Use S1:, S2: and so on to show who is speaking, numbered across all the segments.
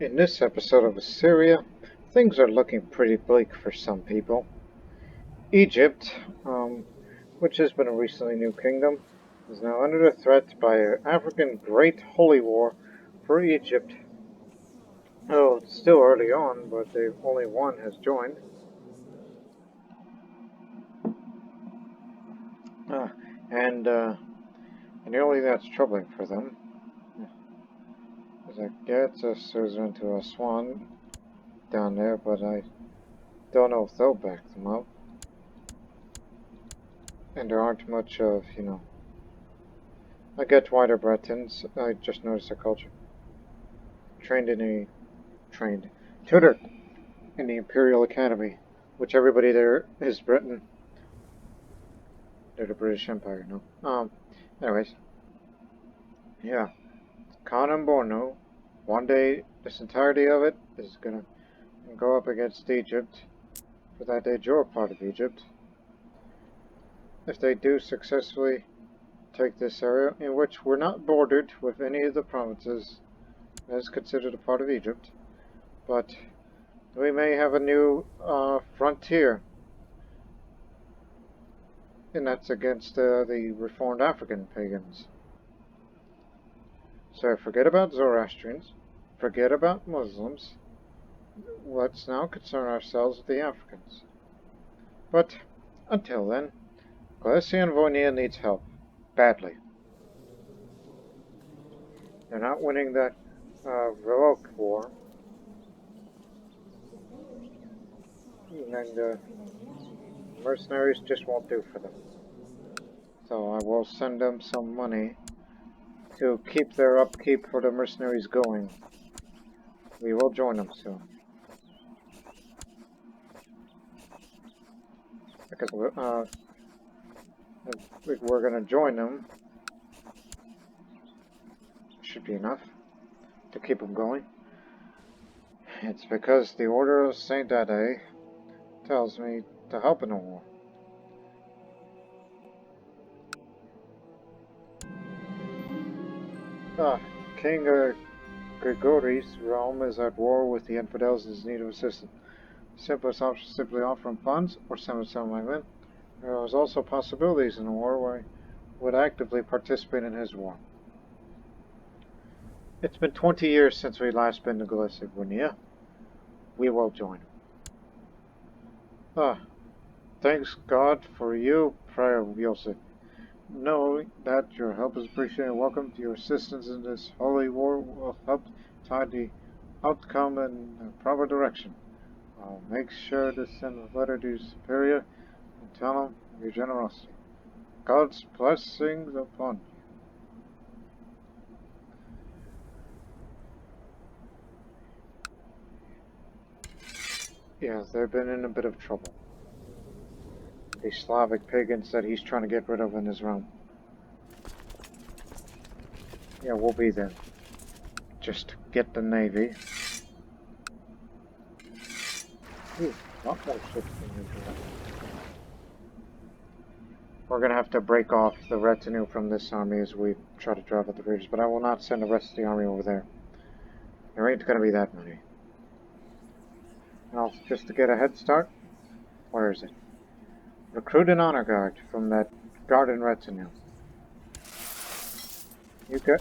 S1: In this episode of Assyria, things are looking pretty bleak for some people. Egypt, which has been a recently new kingdom, is now under threat by an African Great Holy War for Egypt. Oh, it's still early on, but only one has joined. Uh, and nearly that's troubling for them. As it gets us into a swan down there, but I don't know if they'll back them up. And there aren't much of, I get why they're Bretons. I just noticed their culture. Tutored in the Imperial Academy, which everybody there is Britain. They're the British Empire, no? Anyways. Yeah. Khan and Borno, one day, this entirety of it is gonna go up against Egypt for that de jure part of Egypt. If they do successfully take this area, in which we're not bordered with any of the provinces that is considered a part of Egypt, but we may have a new frontier, and that's against the reformed African pagans. So forget about Zoroastrians, forget about Muslims, let's now concern ourselves with the Africans. But until then, Assyrian Empire needs help, badly. They're not winning that Revoke war, and mercenaries just won't do for them. So I will send them some money to keep their upkeep for the mercenaries going. We will join them soon. Because if we're going to join them, should be enough to keep them going. It's because the Order of Saint Dade tells me to help in the war. King Gregory's realm is at war with the infidels and is in need of assistance. Simplest option is simply offering funds or send some of my men. There is also possibilities in the war where I would actively participate in his war. It's been 20 years since we last been to Babylonia. We will join. Thanks God for you, Prayer Yosef. Know that your help is appreciated and welcome. Your assistance in this holy war will help tide the outcome in the proper direction. I'll make sure to send a letter to your superior and tell him your generosity. God's blessings upon you. Yeah, they've been in a bit of trouble. The Slavic pagans that he's trying to get rid of in his realm. Yeah, we'll be there. Just get the navy. Ooh, a lot more ships than usual. We're gonna have to break off the retinue from this army as we try to drive out the bridges, but I will not send the rest of the army over there. There ain't gonna be that many. Now, just to get a head start, where is it? Recruit an honor guard from that garden retinue.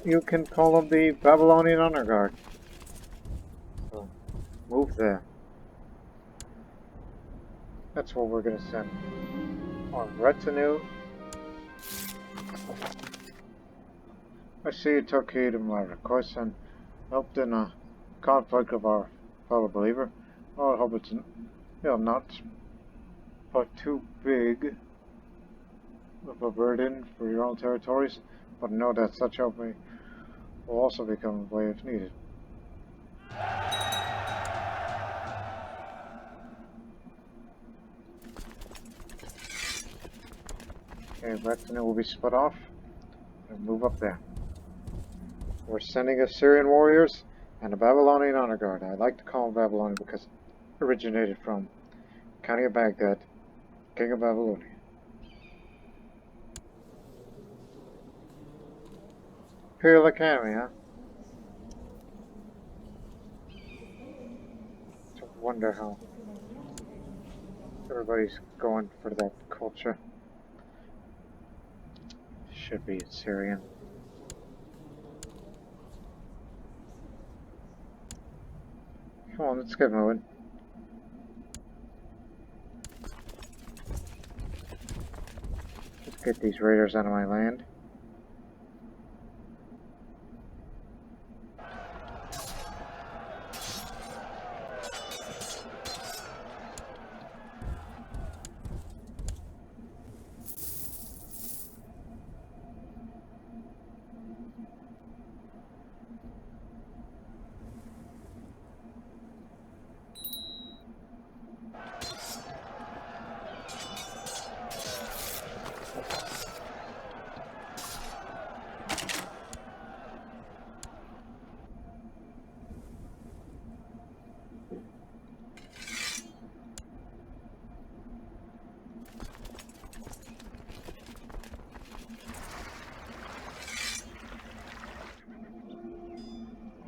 S1: You can call them the Babylonian honor guard. So, move there. That's what we're gonna send. Our retinue. I see you took heed of my request and helped in a conflict of our fellow believer. I hope it's not too big of a burden for your own territories, but know that such help will also become a way if needed. Okay, retinue will be split off and move up there. We're sending Assyrian warriors and a Babylonian honor guard. I like to call them Babylonian because it originated from County of Baghdad, King of Babylonia. Imperial Academy, huh? wonder how everybody's going for that culture. Should be Assyrian. Come on, let's get moving. Let's get these raiders out of my land.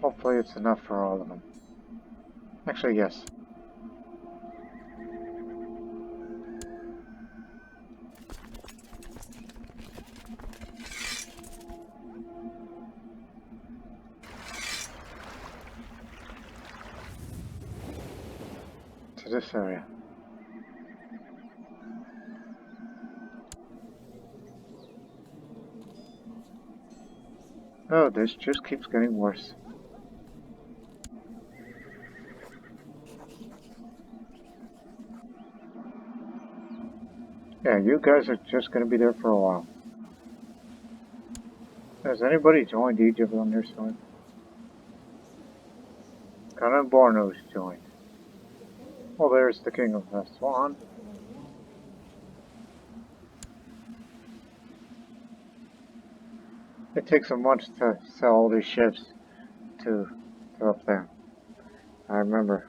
S1: Hopefully it's enough for all of them. Actually, yes. To this area. Oh, this just keeps getting worse. Yeah, you guys are just going to be there for a while. Has anybody joined Egypt on their side? Kanan Borno's joined. Well, there's the King of Aswan. It takes a month to sell all these ships to up there. I remember.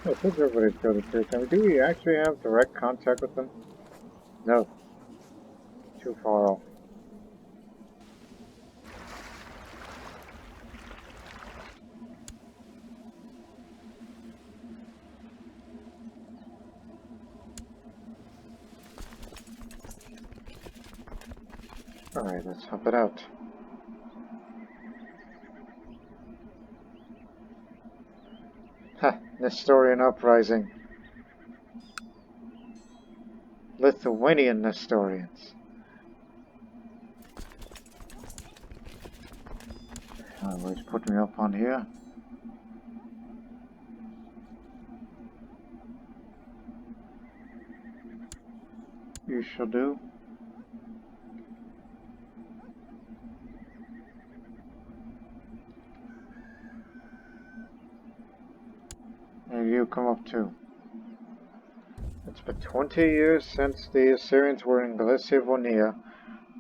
S1: I think everybody's go to church. I mean, do we actually have direct contact with them? No. Too far off. Alright, let's hop it out. Ha! Nestorian uprising. Lithuanian Nestorians. Always put me up on here. You shall do. And you come up too. It's been 20 years since the Assyrians were in Babylonia,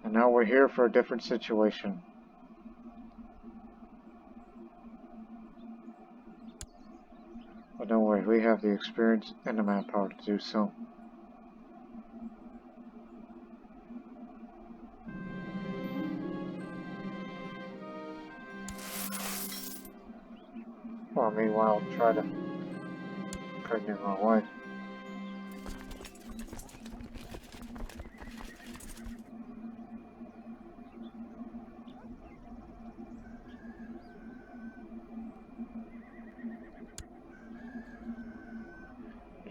S1: and now we're here for a different situation. But don't worry, we have the experience and the manpower to do so. Well, meanwhile, I'll try to impregnate my wife.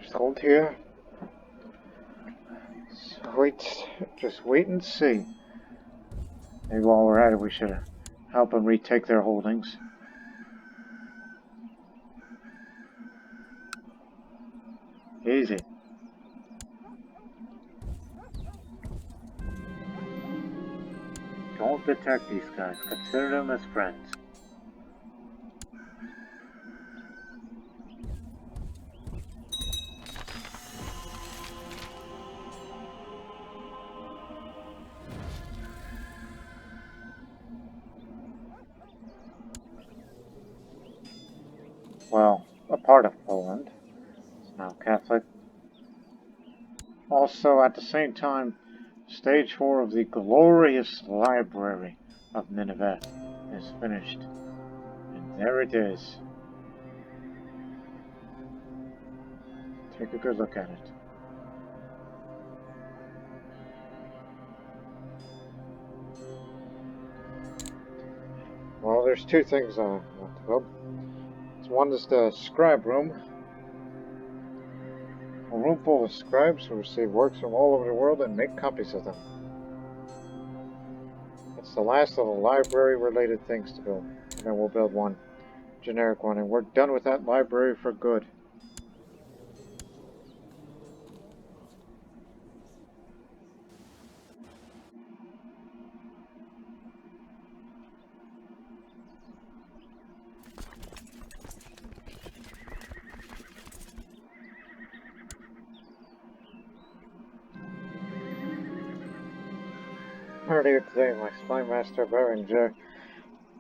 S1: Just hold here. Just wait and see. Maybe while we're at it, we should help them retake their holdings. Easy. Don't attack these guys. Consider them as friends. well, a part of Poland. It's now Catholic. Also, at the same time, Stage 4 of the glorious Library of Nineveh is finished. And there it is. Take a good look at it. Well, there's two things I want to build. One is the scribe room. A room full of scribes who receive works from all over the world and make copies of them. It's the last of the library-related things to build. And then we'll build one generic one, and we're done with that library for good. Earlier today, my spy master Berenger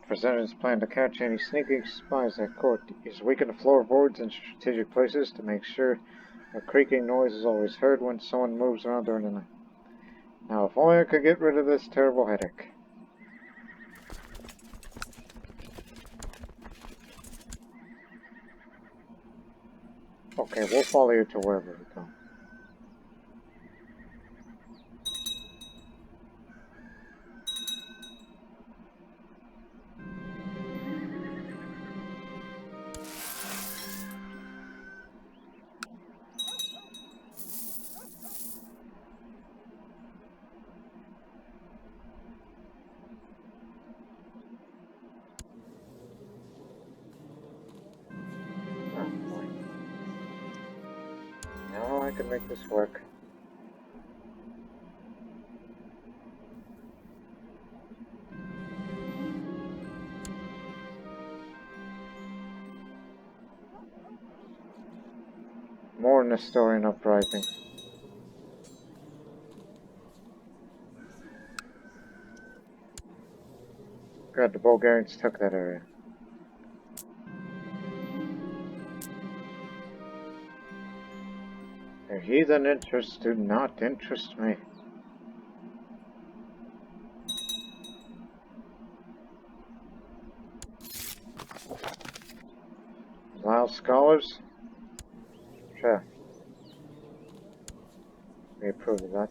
S1: presented his plan to catch any sneaking spies at court. He's weakened the floorboards in strategic places to make sure a creaking noise is always heard when someone moves around during the night. Now, if only I could get rid of this terrible headache. Okay, we'll follow you to wherever we go. Now I can make this work. More Nestorian uprising. God, the Bulgarians took that area. Their heathen interests do not interest me. Loud scholars? Sure. We approve of that.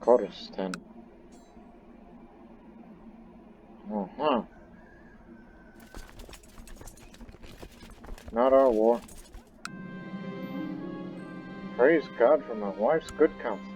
S1: Kurdistan. Uh-huh. Not our war. Praise God for my wife's good counsel.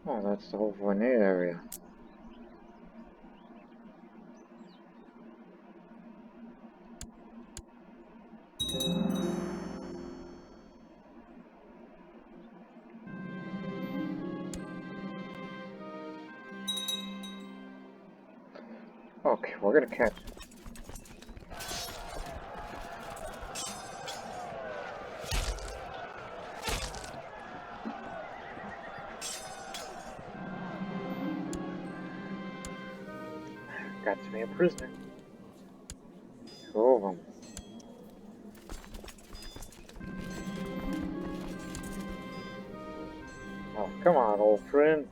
S1: Oh, that's the whole Voynier area. Okay, we're gonna catch it. Got to be a prisoner. Two of them. Oh, come on, old friend.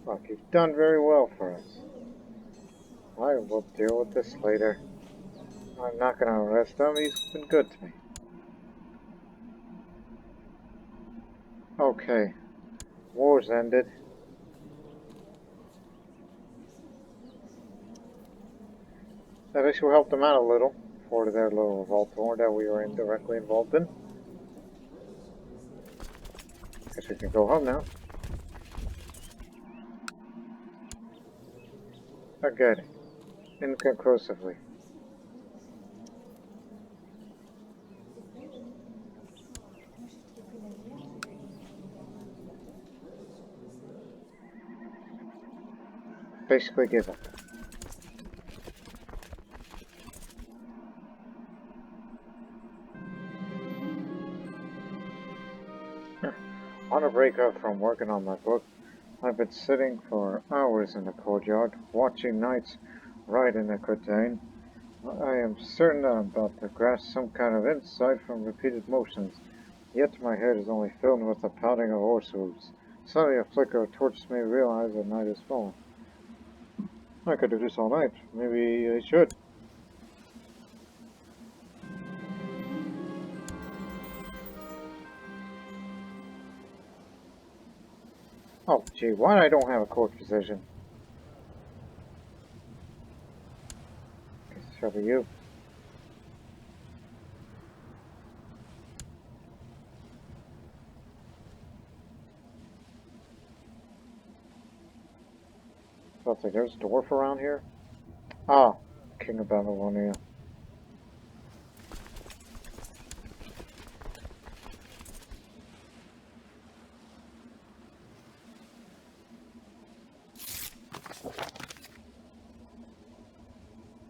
S1: Look, you've done very well for us. I will deal with this later. I'm not going to arrest him. He's been good to me. Okay. War's ended. At least we helped them out a little for their little revolt war that we were indirectly involved in. Guess we can go home now. Again, inconclusively. Basically give up. On a break up from working on my book, I've been sitting for hours in the courtyard, watching knights ride in the curtain. I am certain that I'm about to grasp some kind of insight from repeated motions, yet my head is only filled with the pounding of horse hooves. Suddenly a flicker of torch made me realize that night is falling. I could do this all night. Maybe I should. Oh, gee, why I don't have a court position? Guess it shall be you. Sounds like there's a dwarf around here. Ah, King of Babylonia.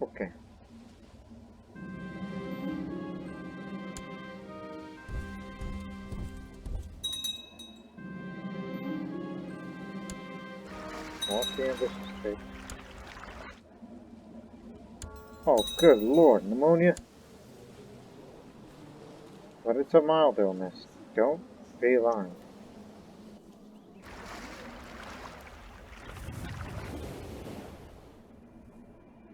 S1: Okay. Walk the ambitious state. Oh, good lord, pneumonia? But it's a mild illness. Don't be alarmed.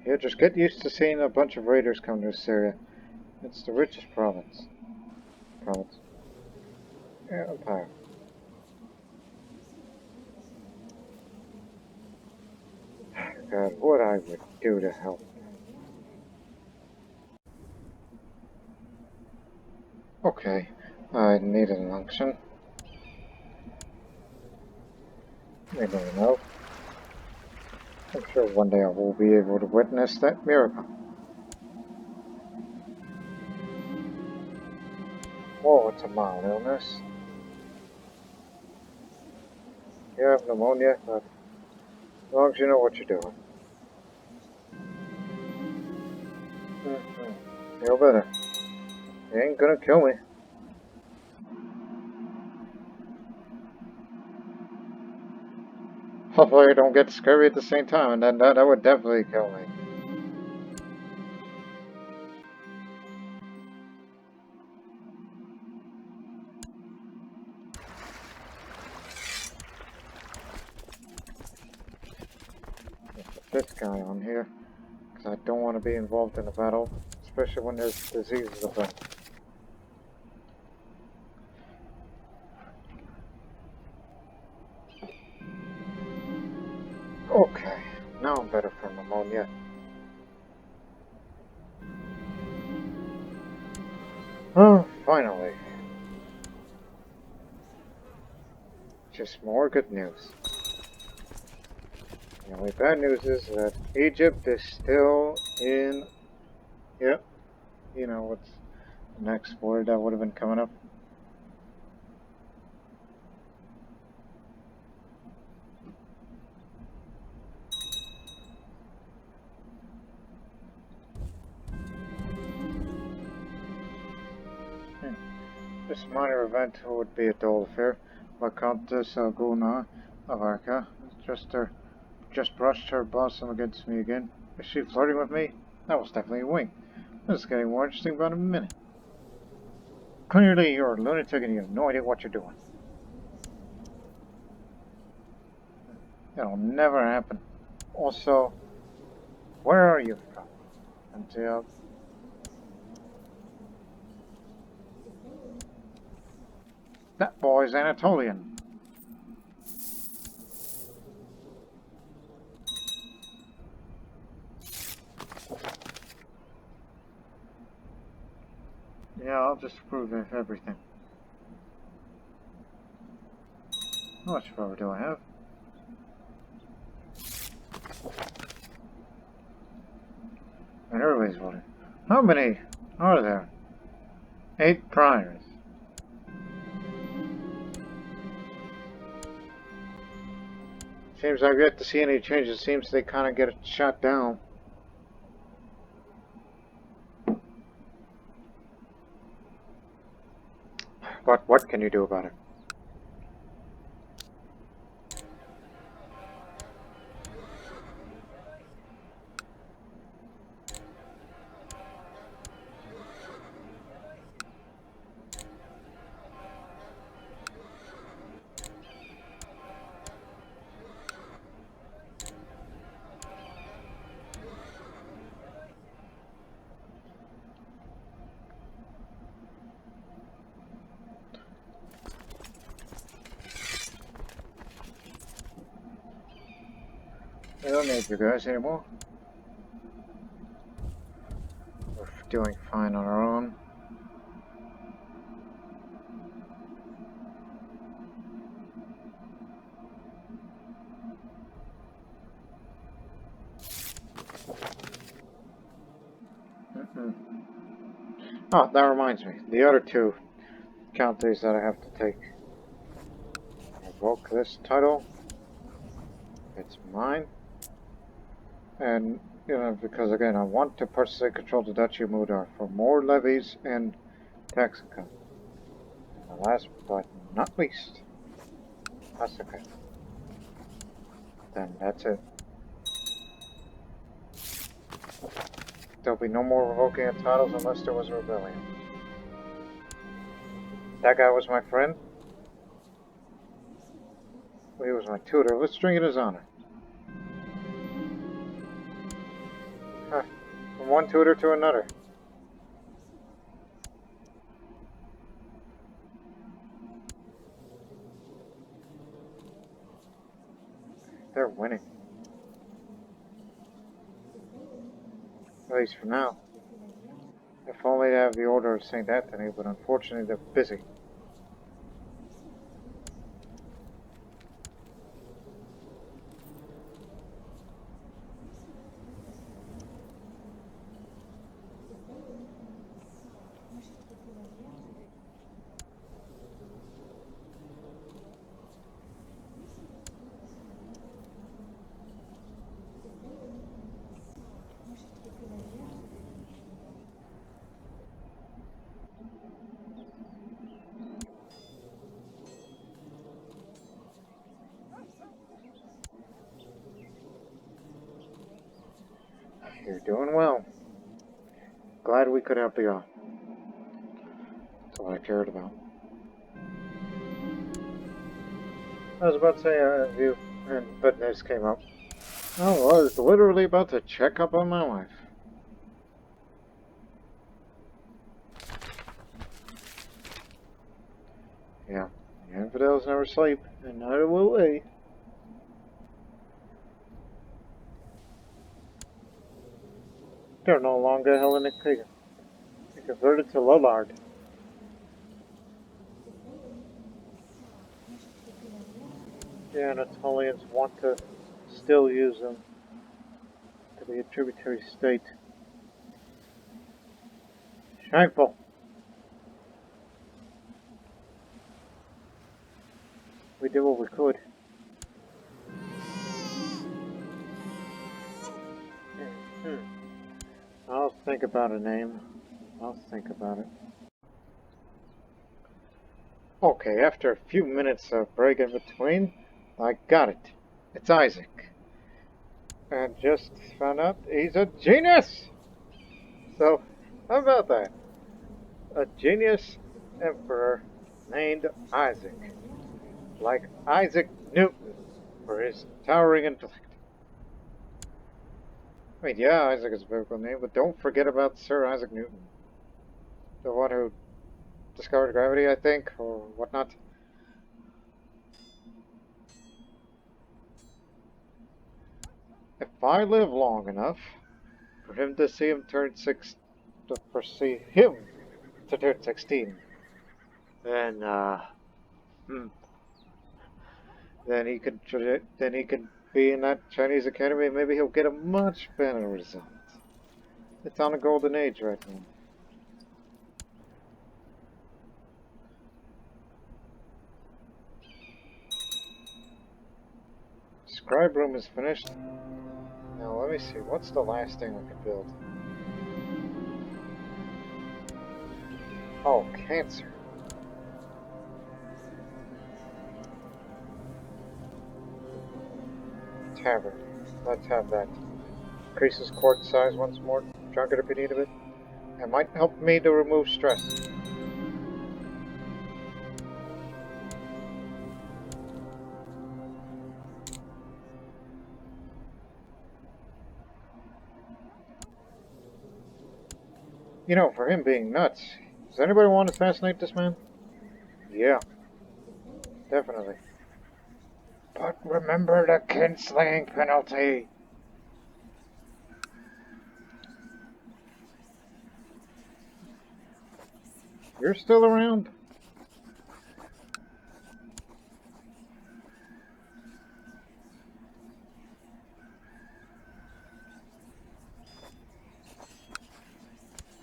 S1: Here, just get used to seeing a bunch of raiders come to Assyria. It's the richest province. Empire. God, what I would do to help. Okay, I need an unction. I don't know. I'm sure one day I will be able to witness that miracle. Oh, it's a mild illness. You have pneumonia, but as long as you know what you're doing. Feel better. You ain't gonna kill me. Hopefully I don't get scurvy at the same time, and then that would definitely kill me. This guy on here, because I don't want to be involved in a battle, especially when there's diseases about. Okay, now I'm better from pneumonia. Oh, finally. Just more good news. The only bad news is that Egypt is still in... Yep. You know what's the next word that would have been coming up? This minor event would be a dull affair, but Countess Gulna of Arca just brushed her blossom against me again. Is she flirting with me? That was definitely a wink. This is getting more interesting by the minute. Clearly you're a lunatic and you have no idea what you're doing. That'll never happen. Also, where are you from? Until... That boy's Anatolian. Yeah, I'll just approve of everything. How much power do I have? always voting. How many are there? 8 priors. Seems I've yet to see any changes. Seems they kind of get shot down. But what can you do about it? We don't need you guys anymore. We're doing fine on our own. Oh, that reminds me. The other 2 counties that I have to take. Revoke this title. It's mine. And, because again, I want to personally control the Duchy of Mudar for more levies and tax income. And last but not least, Assyria. Then that's it. There'll be no more revoking of titles unless there was a rebellion. That guy was my friend. Well, he was my tutor. Let's drink in his honor. Huh. From one tutor to another. They're winning. At least for now. If only they have the Order of St. Anthony, but unfortunately they're busy. You're doing well. Glad we could help you out. That's all I cared about. I was about to say, you and Fitness came up. Oh, I was literally about to check up on my wife. Yeah, the infidels never sleep, and neither will we. They're no longer Hellenic pagan. They converted to Lullard. The Anatolians want to still use them to be a tributary state. Shameful. We did what we could. I'll think about a name. I'll think about it. Okay, after a few minutes of break in between, I got it. It's Isaac. And just found out he's a genius! So, how about that? A genius emperor named Isaac. Like Isaac Newton for his towering intellect. I mean, yeah, Isaac is a biblical name, but don't forget about Sir Isaac Newton. The one who discovered gravity, I think, or whatnot. If I live long enough for him to see him turn to turn 16, then he could be in that Chinese academy, and maybe he'll get a much better result It's on a golden age right now. Scribe room is finished. Now let me see, what's the last thing we can build? Oh, cancer. Tavern. Let's have that. Increases court size once more. Drunk it if you need a bit. It might help me to remove stress. You know, for him being nuts, does anybody want to assassinate this man? Yeah, definitely. But remember the kinslaying penalty. You're still around?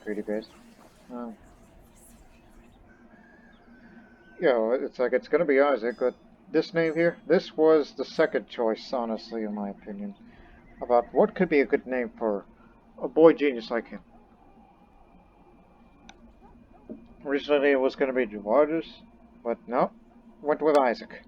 S1: Pretty best. Yeah, it's like it's gonna be Isaac, but this name here, this was the second choice, honestly, in my opinion. About what could be a good name for a boy genius like him. Originally it was gonna be Georges, but no, went with Isaac.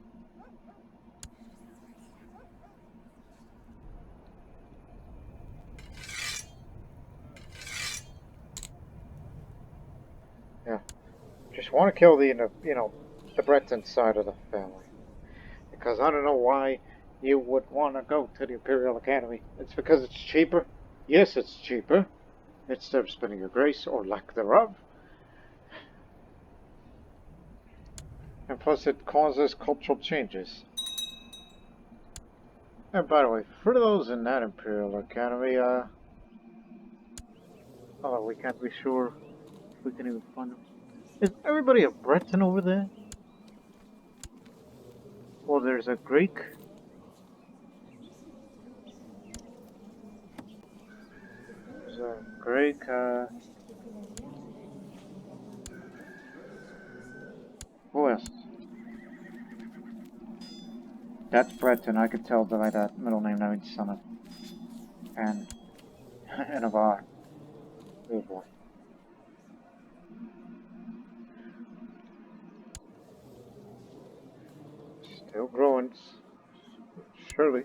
S1: Yeah, just want to kill the, the Breton side of the family. Because I don't know why you would want to go to the Imperial Academy. It's because it's cheaper. Yes, it's cheaper. Instead of spending your grace, or lack thereof. And plus it causes cultural changes. And by the way, for those in that Imperial Academy, oh, we can't be sure if we can even find them. Is everybody a Breton over there? Well, there's a Greek. There's a Greek, who else? That's Breton, I could tell by that middle name, that means summit. And, and a bar. Oh boy. Still growing, surely.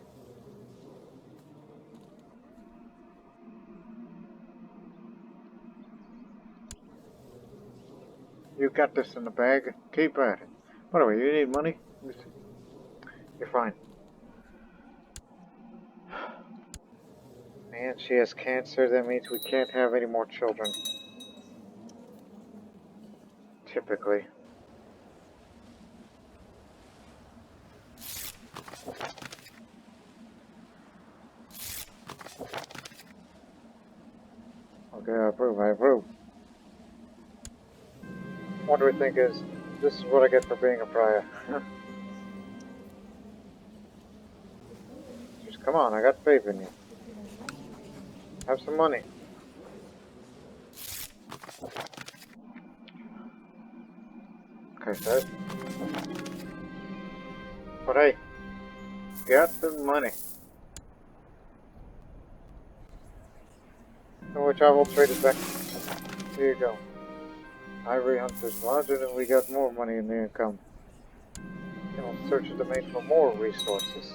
S1: You got this in the bag. Keep at it. By the way, you need money? You're fine. Man, she has cancer. That means we can't have any more children. Typically. Okay, I approve. What do we think is, this is what I get for being a pariah. Just come on, I got faith in you. Have some money. Okay, Dad. But hey, got the money. And which I will trade it back. Here you go. Ivory Hunter's Lodging, and we got more money in the income. And we'll search the domain for more resources.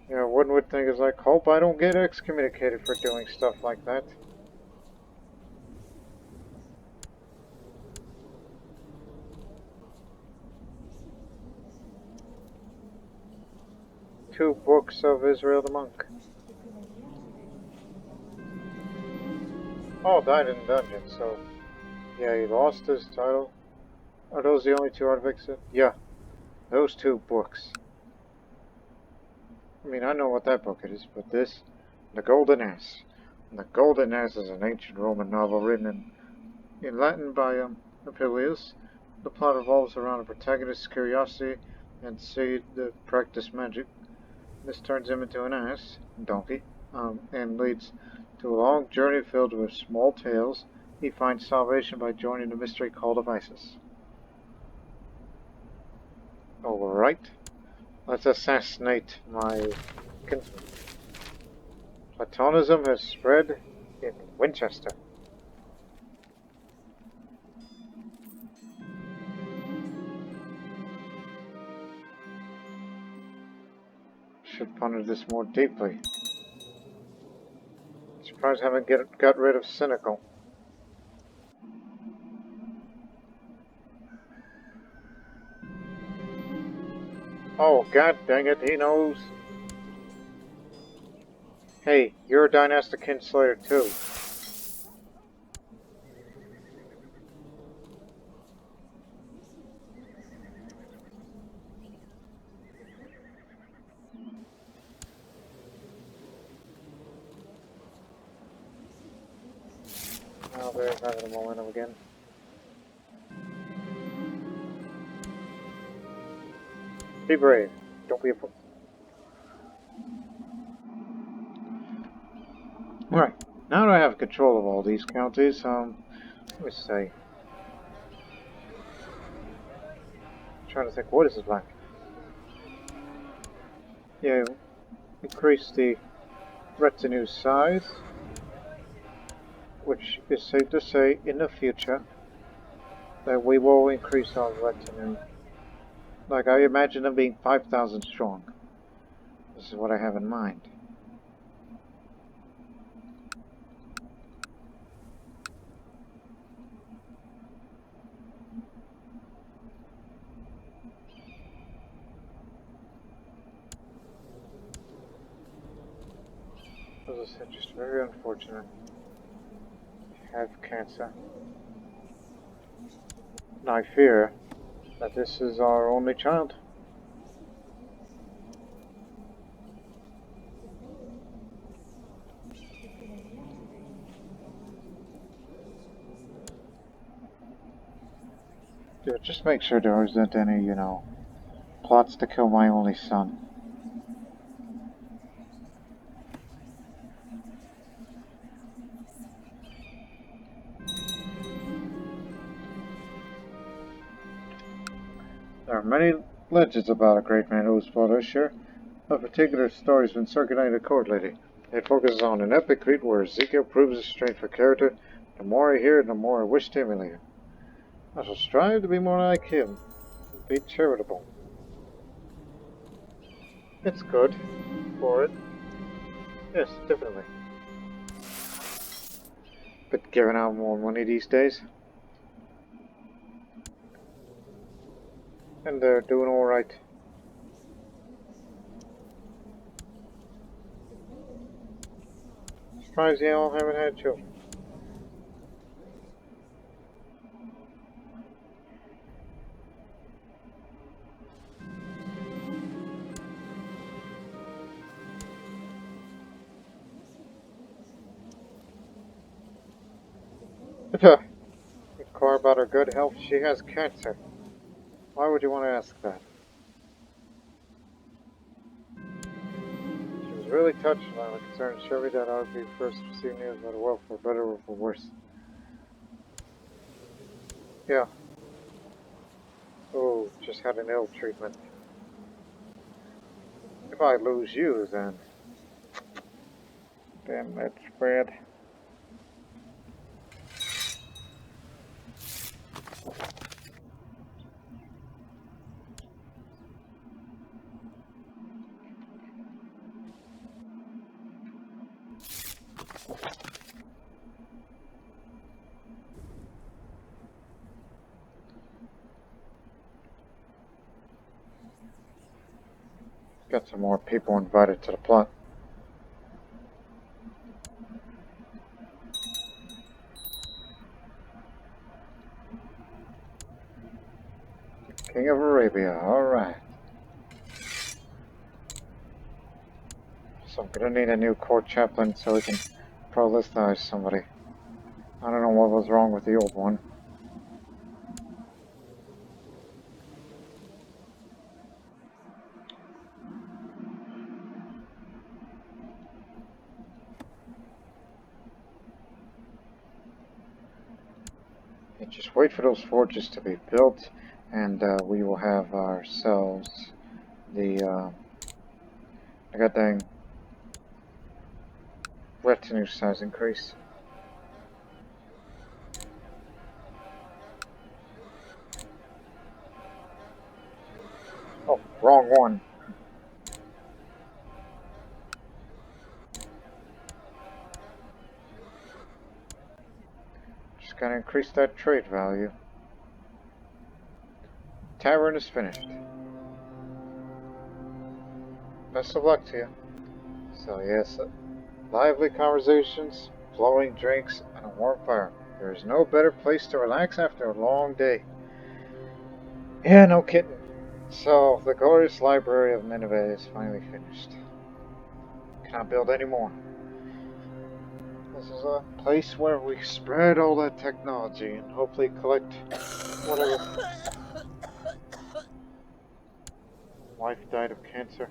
S1: You know, one would think is like, hope I don't get excommunicated for doing stuff like that. Two books of Israel the Monk. Oh, died in dungeon, so yeah, he lost his title. Are those the only two artifacts? Yeah, those two books. I mean, I know what that book is, but this, The Golden Ass. And The Golden Ass is an ancient Roman novel written in Latin by Appius. The plot revolves around a protagonist's curiosity and seed to practice magic. This turns him into an ass, donkey, and leads to a long journey filled with small tales. He finds salvation by joining the mystery cult of Isis. Alright, let's assassinate my kinsman. Platonism has spread in Winchester. Should ponder this more deeply. Surprised I haven't got rid of cynical. Oh, god dang it, he knows. Hey, you're a dynastic kinslayer too. Oh, there's having a momentum again. Be brave. Don't be a fool. Right. Now that I have control of all these counties, let me see. I'm trying to think, what is it like? Yeah, increase the retinue size, which is safe to say in the future that we will increase our retinue. Like, I imagine them being 5,000 strong. This is what I have in mind. As I said, just very unfortunate. Have cancer. And I fear that this is our only child. Yeah, just make sure there isn't any, plots to kill my only son. There are many legends about a great man who was fought Assyria. A particular story has been circulating at court lately. It focuses on an epic feat where Ezekiel proves his strength for character. The more I hear it, the more I wish to emulate him. I shall strive to be more like him. Be charitable. It's good for it. Yes, definitely. But giving out more money these days. And they're doing alright. Surprised they all haven't had children. Inquire about her good health. She has cancer. Why would you want to ask that? She was really touched by my concern, showed me that I would be first to receive news about her wealth, for better or for worse. Yeah. Oh, just had an ill treatment. If I lose you, then... Damn, that's bad. Got some more people invited to the plot. King of Arabia, alright. Gonna need a new court chaplain so we can prolithize somebody. I don't know what was wrong with the old one. And just wait for those forges to be built, and we will have ourselves the goddamn retinue size increase. Oh, wrong one. Just gotta increase that trade value. Tavern is finished. Best of luck to you. So yes, lively conversations, flowing drinks, and a warm fire. There is no better place to relax after a long day. Yeah, no kidding. So, the glorious library of Nineveh is finally finished. Cannot build any more. This is a place where we spread all that technology and hopefully collect whatever. Wife died of cancer.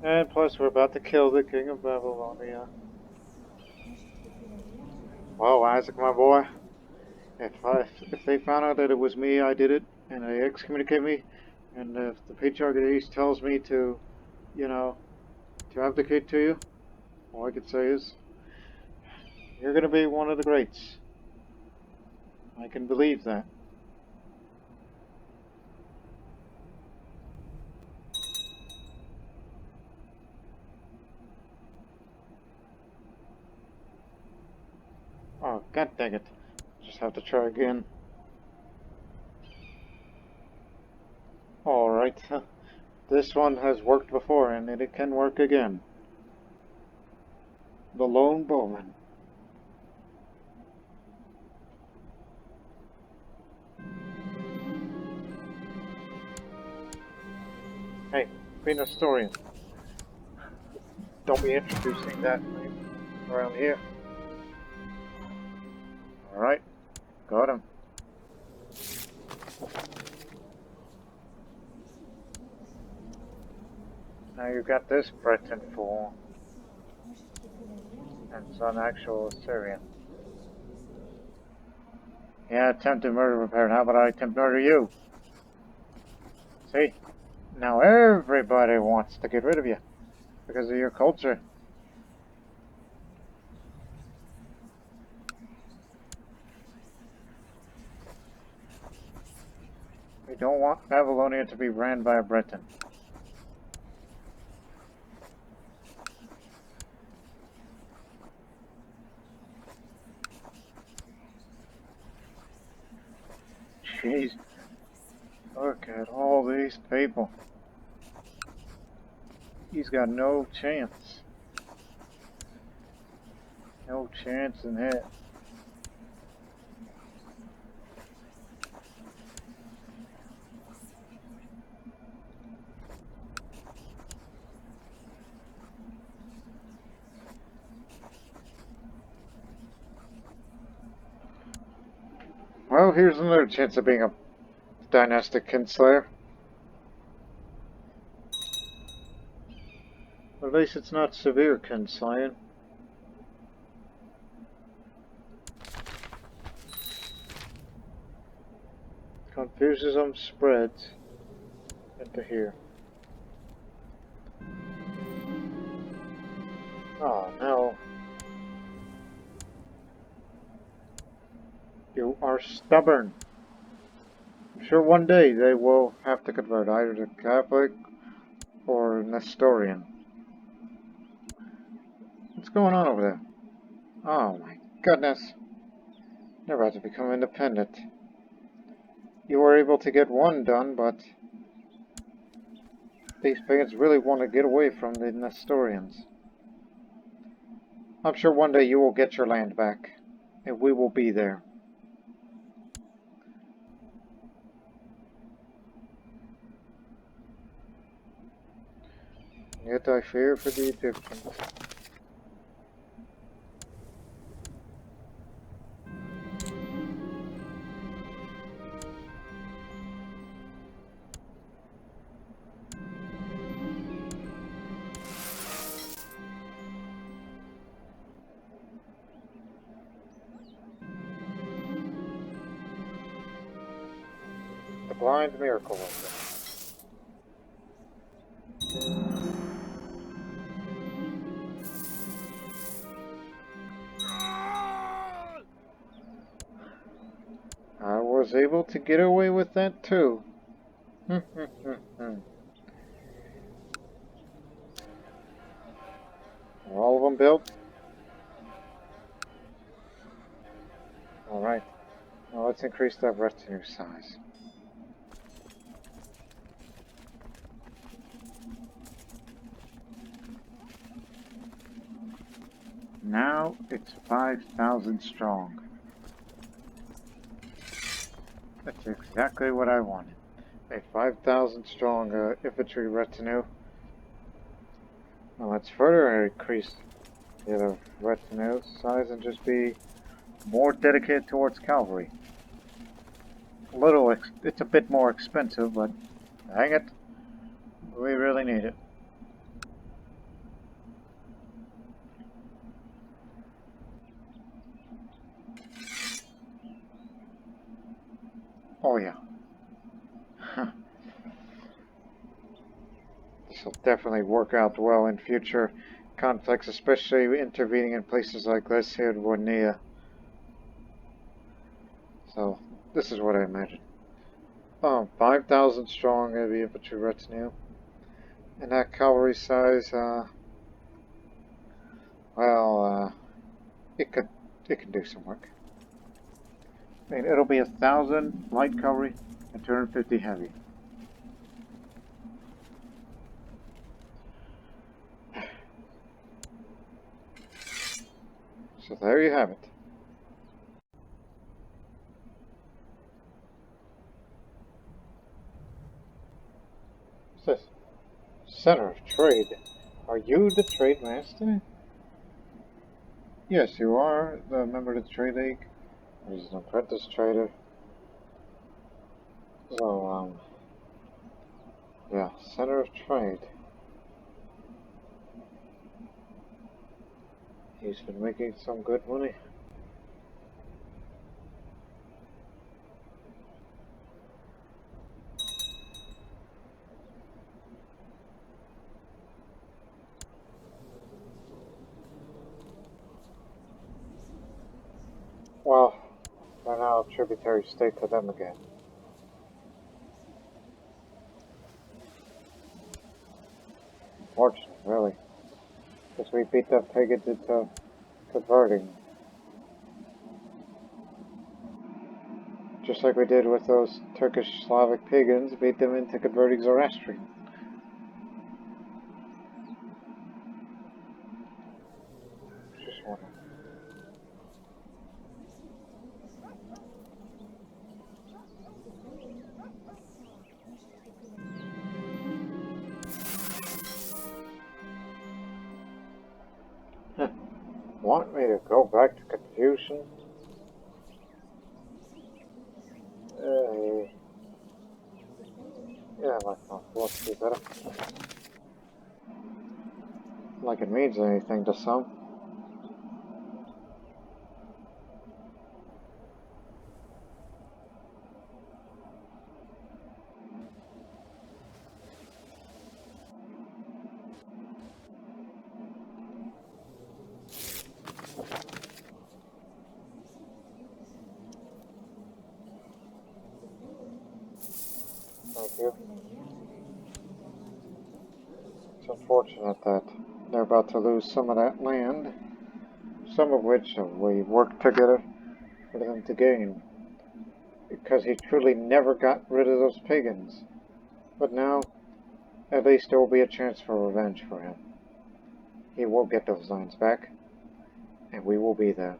S1: And plus, we're about to kill the King of Babylonia. Well, Isaac, my boy, if they found out that it was me, I did it, and they excommunicate me, and if the Patriarch of the East tells me to, to abdicate to you, all I could say is, you're going to be one of the greats. I can believe that. Oh, god dang it. Just have to try again. Alright. This one has worked before, and it can work again. The Lone Bowman. Hey, Queen Historian. Don't be introducing that name around here. Alright, got him. Now you got this Breton fool. And it's an actual Assyrian. Yeah, attempted murder prepared. How about I attempt murder you? See? Now everybody wants to get rid of you because of your culture. We don't want Babylonia to be ran by a Breton. Jeez. Look at all these people. He's got no chance. No chance in hell. Well, here's another chance of being a dynastic kinslayer. At least it's not severe kinslaying. Confucianism spreads into here. Oh no. You are stubborn. I'm sure one day they will have to convert either to Catholic or Nestorian. What's going on over there? Oh my goodness. They're about to become independent. You were able to get one done, but these pagans really want to get away from the Nestorians. I'm sure one day you will get your land back, and we will be there. Yet I fear for the Egyptians. The blind miracle worker. I was able to get away with that too. Are all of them built? Alright. Now let's increase that retinue size. Now it's 5,000 strong. That's exactly what I wanted. A 5,000 strong infantry retinue. Now let's further increase the retinue size and just be more dedicated towards cavalry. It's a bit more expensive, but dang it, we really need it. Oh yeah. This will definitely work out well in future conflicts, especially intervening in places like Assyria. So, this is what I imagine. 5,000 strong heavy infantry retinue. And that cavalry size, it can do some work. I mean, it'll be 1,000 light cavalry and 250 heavy. So there you have it. What's this? Center of Trade. Are you the Trade Master? Yes, you are the member of the Trade League. He's an apprentice trader. So, yeah, Center of Trade. He's been making some good money. Well, they're now Tributary State to them again. Unfortunate, really. Because we beat that pagans into converting. Just like we did with those Turkish Slavic pagans, beat them into converting Zoroastrian. Just wondering. Want me to go back to Confucian? Yeah, I like my philosophy better. Like it means anything to some. Thank you. It's unfortunate that they're about to lose some of that land, some of which we worked together for them to gain, because he truly never got rid of those pagans. But now, at least there will be a chance for revenge for him. He will get those lands back, and we will be there.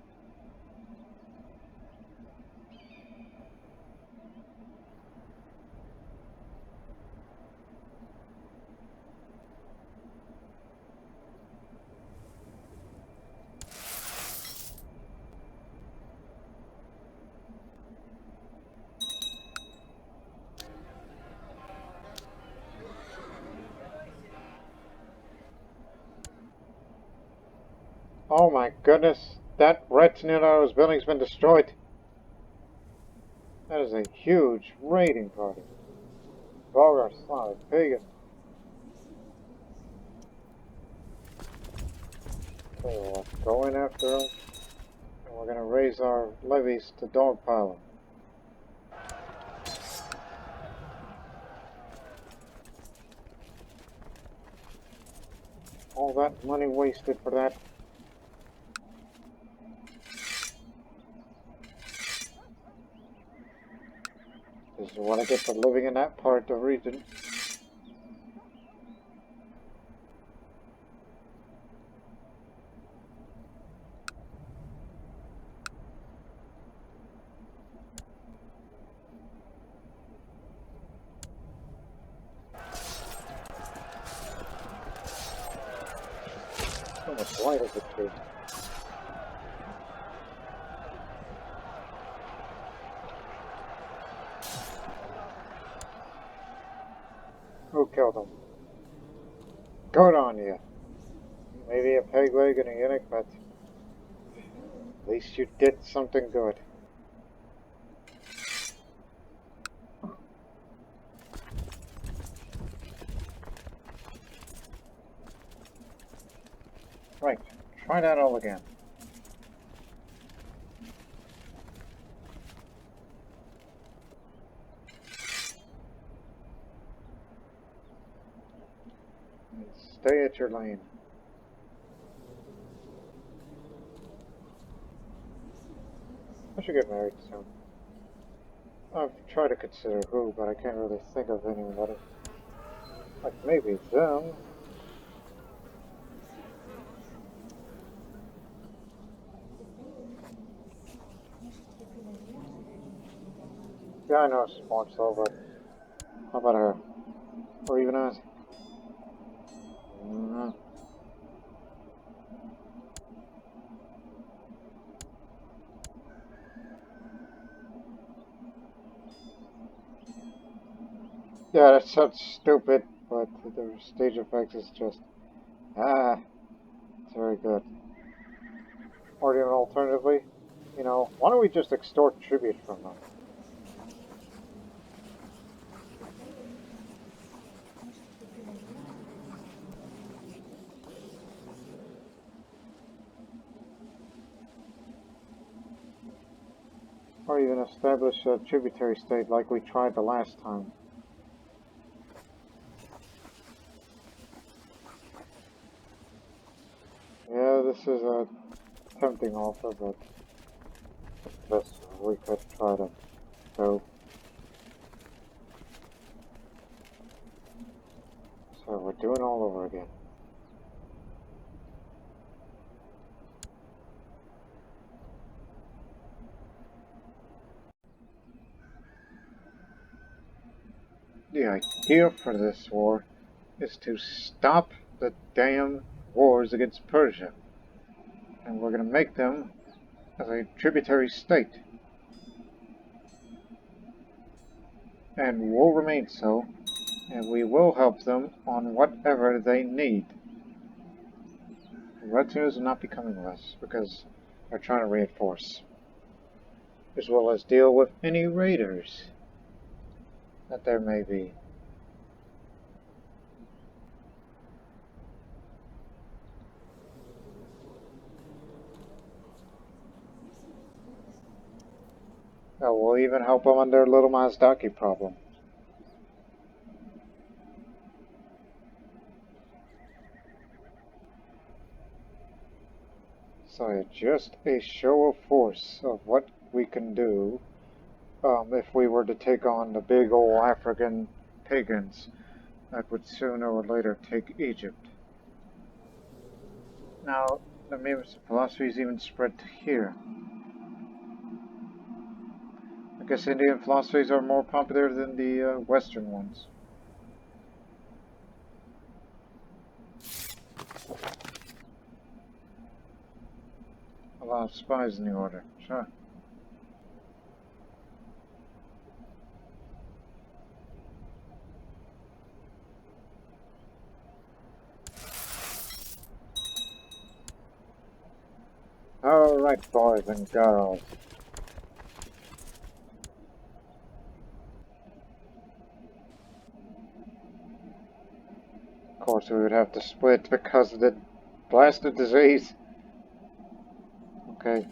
S1: Oh my goodness, that retinue that I was building's been destroyed. That is a huge raiding party. Vulgar, Slavic, pagan. So let's go in after them, and we're gonna raise our levies to dogpile them. All that money wasted for that. This is what I get for living in that part of the region. So much light as it is. Who killed him? Good on you. Maybe a peg leg and a eunuch, but at least you did something good. Right, try that all again. And stay at your lane. I should get married soon. I've tried to consider who, but I can't really think of anybody. Like maybe them. Yeah, I know it's more slow, but how about her? Or even us? Yeah, that's such stupid, but the stage effect is just, it's very good. Or even alternatively, you know, why don't we just extort tribute from them? Or even establish a tributary state like we tried the last time. Yeah, this is a tempting offer, but this we could try to do. So we're doing all over again. The idea for this war is to stop the damn wars against Persia. And we're going to make them as a tributary state. And will remain so, and we will help them on whatever they need. The retinues are not becoming less because they're trying to reinforce, as well as deal with any raiders that there may be. That will even help them on their little Mazdaki problem. So just a show of force of what we can do if we were to take on the big old African pagans that would sooner or later take Egypt. Now, the Mimas philosophy is even spread to here. I guess Indian philosophies are more popular than the Western ones. A lot of spies in the order, sure. Alright, boys and girls. Of course, we would have to split because of the blasted disease. Okay.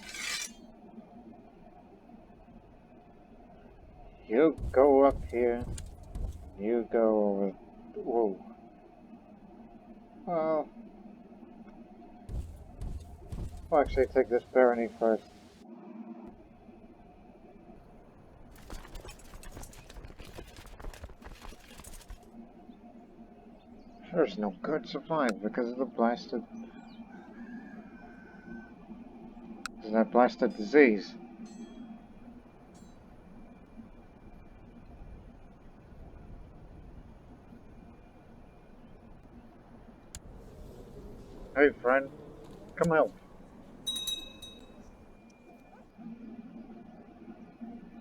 S1: You go up here. You go over. Whoa. Well, I'll actually take this barony first. There's no good supplies because of the blasted... that blasted disease. Hey friend, come help.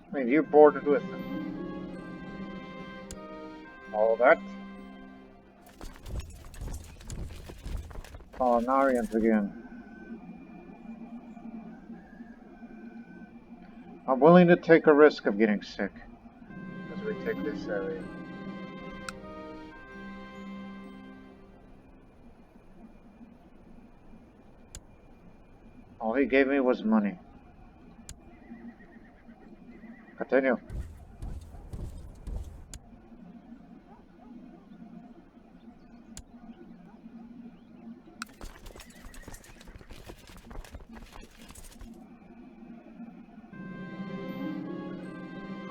S1: I mean, you boarded with them. All that? Colonarians again. I'm willing to take a risk of getting sick as we take this area. All he gave me was money. Continue.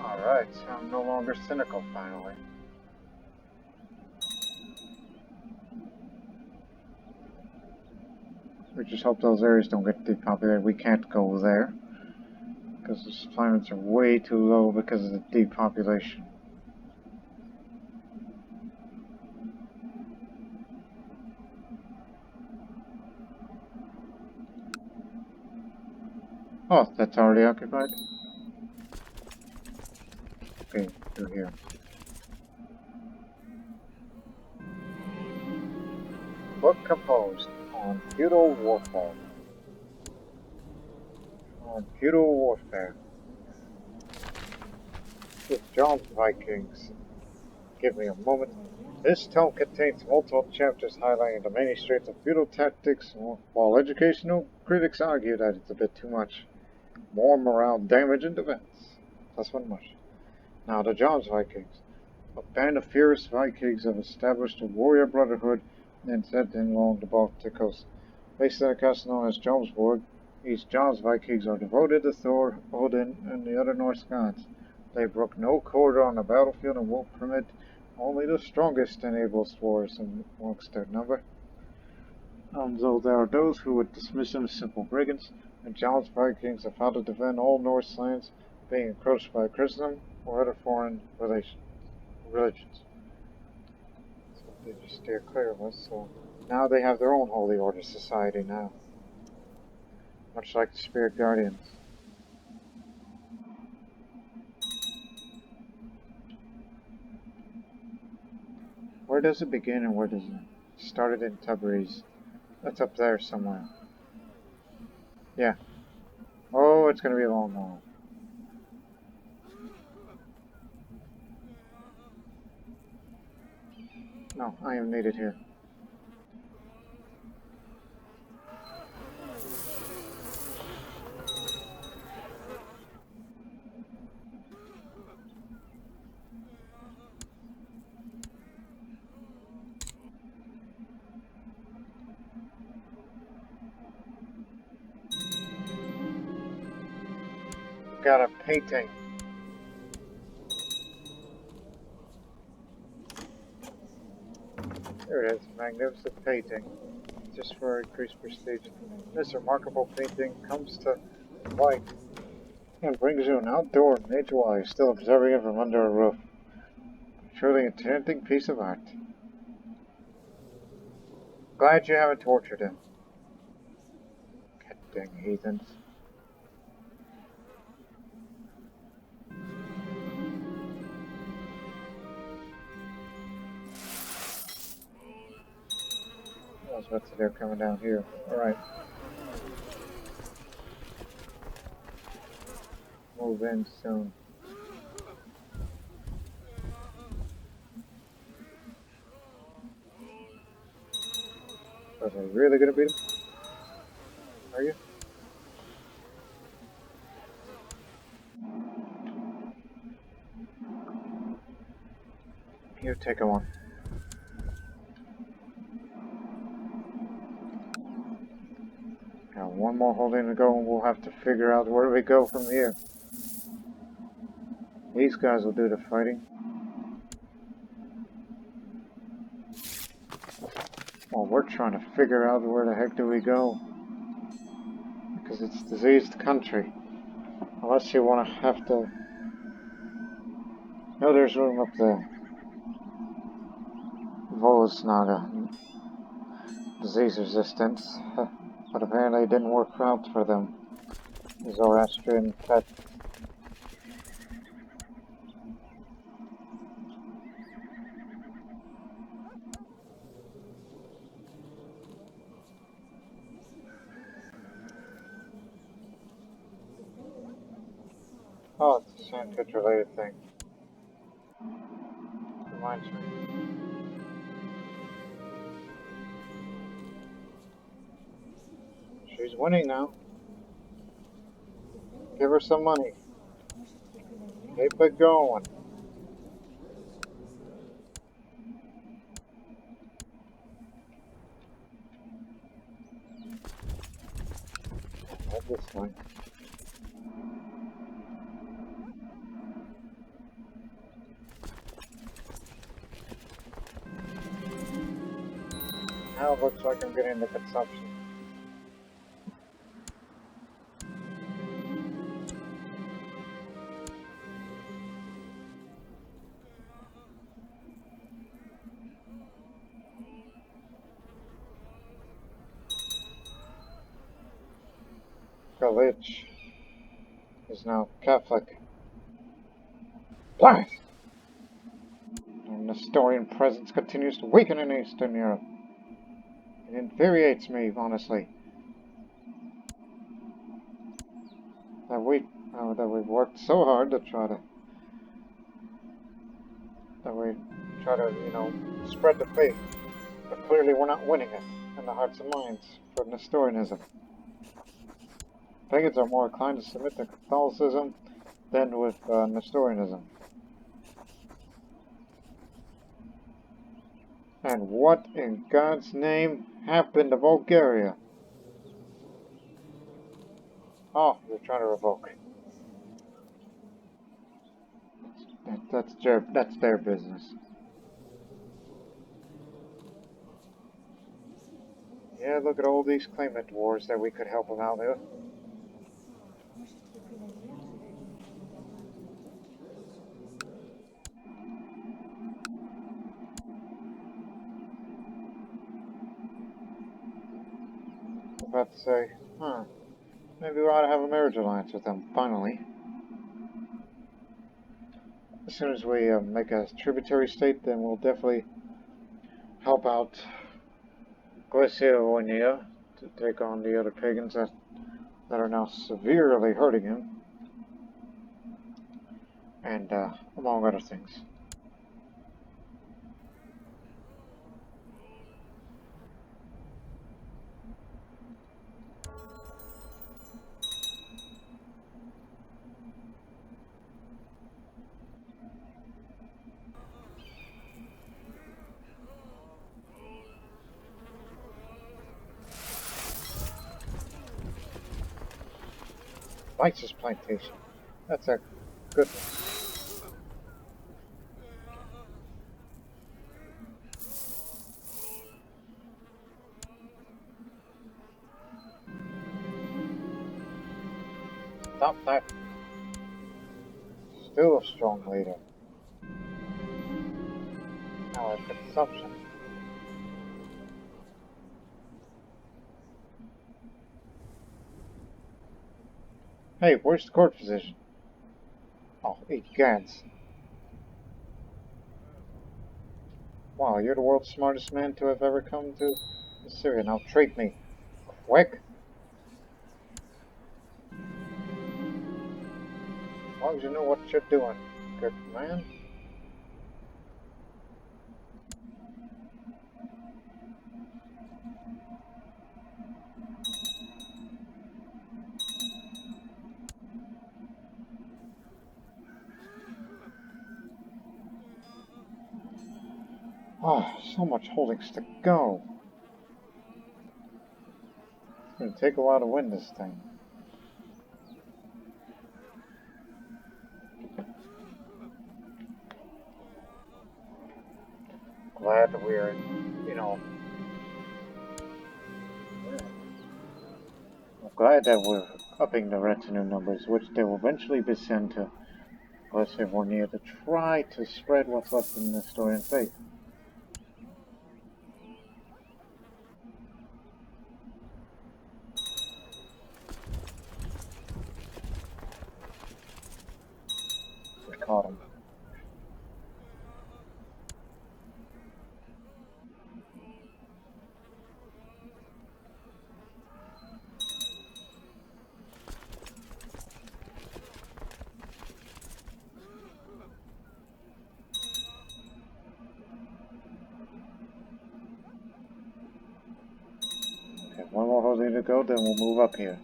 S1: Alright, so I'm no longer cynical finally. We just hope those areas don't get depopulated. We can't go there because the supply limits are way too low because of the depopulation. Oh, that's already occupied? Okay, through here. Book composed on feudal warfare. On feudal warfare. With John's Vikings. Give me a moment. This tome contains multiple chapters highlighting the many traits of feudal tactics, while educational critics argue that it's a bit too much. More morale damage and defense. Plus one much. Now the John's Vikings. A band of fierce Vikings have established a warrior brotherhood and set in along the Baltic coast. Based in a castle known as Jomsborg, these John's Vikings are devoted to Thor, Odin, and the other Norse gods. They brook no quarter on the battlefield and won't permit only the strongest and ablest warriors amongst their number. Though there are those who would dismiss them as simple brigands, the John's Vikings have how to defend all Norse lands being encroached by Christendom or other foreign religions. So they just steer clear of us, so now they have their own Holy Order society now. Much like the Spirit Guardians. Where does it begin and where does it start? It in Tabriz. That's up there somewhere. Yeah. Oh, it's gonna be a long haul. No, I am needed here. Got a painting. There it is, magnificent painting. Just for increased prestige. This remarkable painting comes to light and brings you an outdoor nature while you're still observing it from under a roof. Truly a enchanting piece of art. Glad you haven't tortured him. God dang heathens. I was about to say they're coming down here. Alright. move in soon. Are they really gonna beat him? Are you? Here, take a one. Got one more holding to go, and we'll have to figure out where we go from here. These guys will do the fighting. Well, we're trying to figure out where the heck do we go. Because it's a diseased country. Unless you want to have to... No, there's room up there. Volosnaga. Disease resistance. But apparently it didn't work out for them. The Zoroastrian pet. Oh, it's a sandpit related thing. Reminds me. She's winning now. Give her some money. Keep it going. Not this time. Now it looks like I'm getting into consumption. Galich is now Catholic. Blast! And the Nestorian presence continues to weaken in Eastern Europe. It infuriates me, honestly. That we've worked so hard to try to... spread the faith. But clearly we're not winning it in the hearts and minds for Nestorianism. Pagans are more inclined to submit to Catholicism than with Nestorianism. And what in God's name happened to Bulgaria? Oh, they're trying to revoke. That's their business. Yeah, look at all these claimant wars that we could help them out with. I'm about to say, maybe we ought to have a marriage alliance with them, finally. As soon as we make a tributary state, then we'll definitely help out Babylonia to take on the other pagans that are now severely hurting him, and among other things. Lights plantation. That's a good one. Stop that. Still a strong leader. Now a consumption. Hey, where's the court physician? Oh, 8 gads. Wow, you're the world's smartest man to have ever come to Assyria. Now treat me. Quick! long as you know what you're doing, good man. Oh, so much holdings to go. It's gonna take a while to win this thing. Glad that we're, I'm glad that we're upping the retinue numbers, which they will eventually be sent to Assyria to try to spread what's left in the Nestorian faith. We caught him. Okay, one more holding to go, then we'll move up here.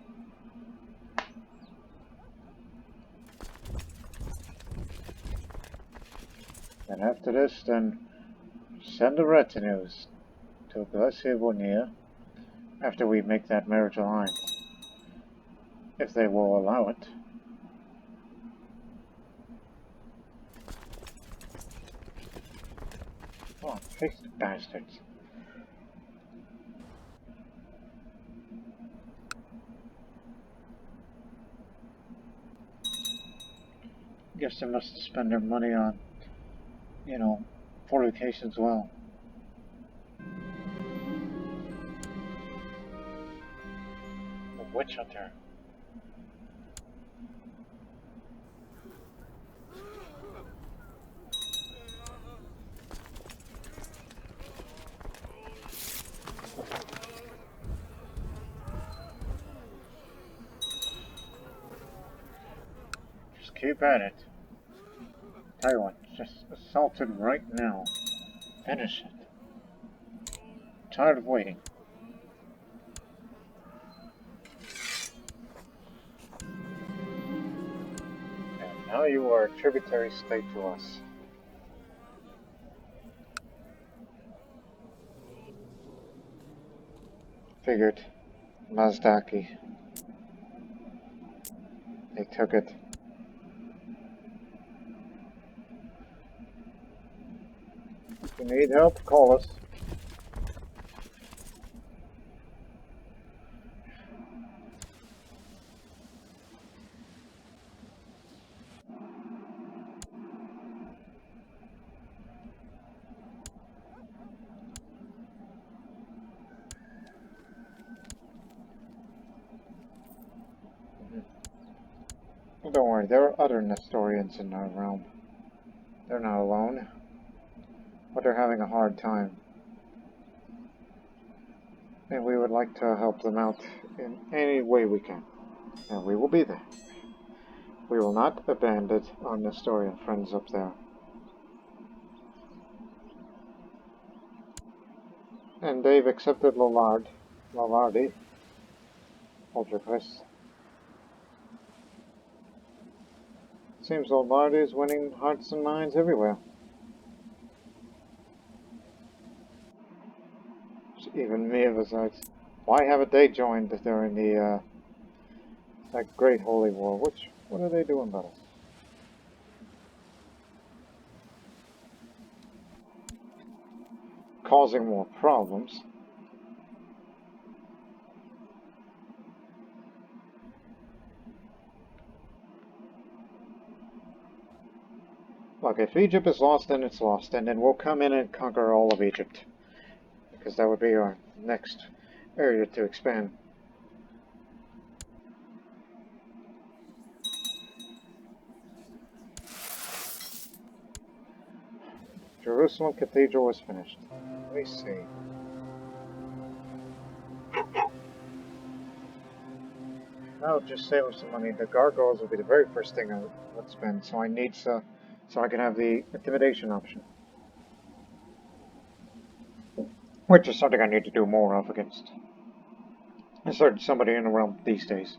S1: And after this, then send the retinues to Assyria after we make that marriage alliance, if they will allow it. Oh, face the bastards. Guess they must spend their money on, fortifications well. A witch hunter. Just keep at it. Tell you what, just assault it right now. Finish it. Tired of waiting. And now you are a tributary state to us. Figured. Mazdaki. They took it. If you need help, call us. Well, don't worry, there are other Nestorians in our realm. They're not alone, but they're having a hard time. And we would like to help them out in any way we can. And we will be there. We will not abandon our Nestorian friends up there. And they've accepted Lollardy. Hold your place. Seems Lollardy is winning hearts and minds everywhere. Even me, besides. Why haven't they joined during the that great holy war? What are they doing about us? Causing more problems. Look, if Egypt is lost, then it's lost, and then we'll come in and conquer all of Egypt. Because that would be our next area to expand. Jerusalem Cathedral was finished. Let me see. That'll just save us some money. The gargoyles will be the very first thing I would spend, so I need so I can have the intimidation option. Which is something I need to do more of against somebody in the realm these days.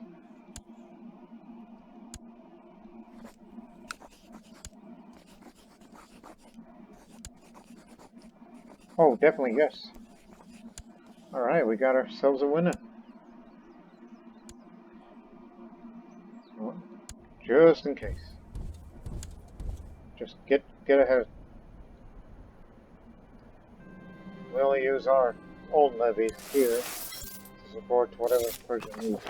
S1: Oh, definitely, yes. Alright, we got ourselves a winner. Well, just in case. Just get ahead. We only use our own levies here to support whatever Persian needs.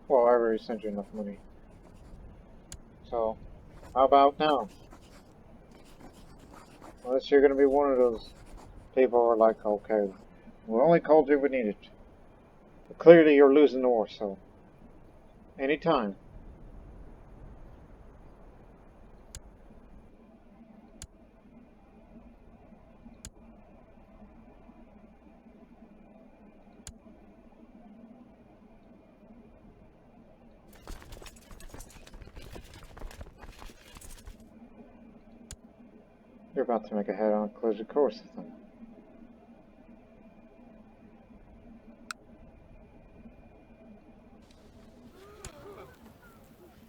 S1: Well, I already sent you enough money. So, how about now? Unless you're going to be one of those people who are like, okay, we only called you when needed. But clearly you're losing the war, so anytime. You're about to make a head-on collision course with them.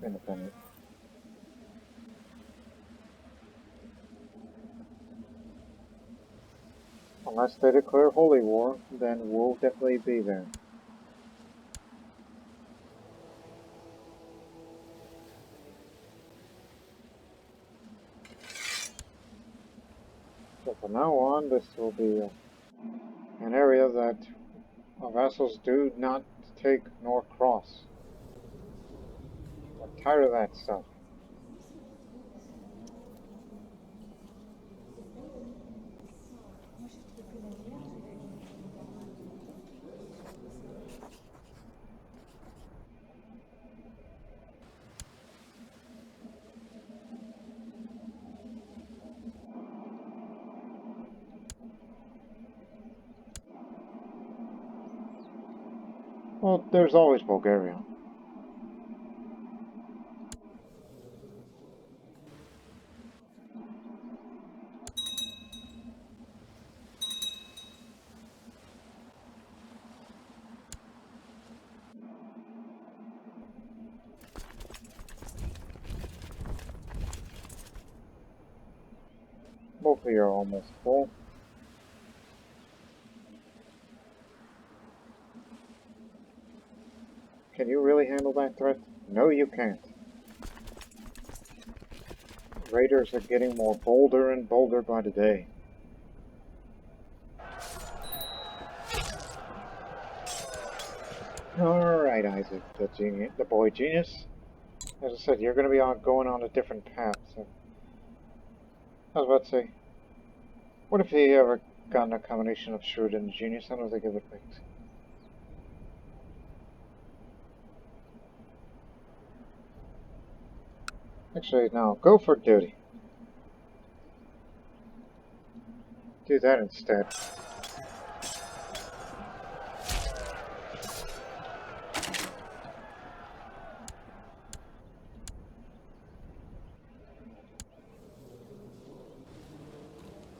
S1: Independent. Unless they declare holy war, then we'll definitely be there. So from now on, this will be an area that our vassals do not take nor cross. We're tired of that stuff. Well, there's always Bulgaria. Both of you are almost full. Can you really handle that threat? No, you can't. Raiders are getting more bolder and bolder by the day. Alright, Isaac, the boy genius. As I said, you're going to be going on a different path. So I was about to say, what if he ever gotten a combination of shrewd and genius? I don't think it would make sense. Actually, no, go for duty. Do that instead.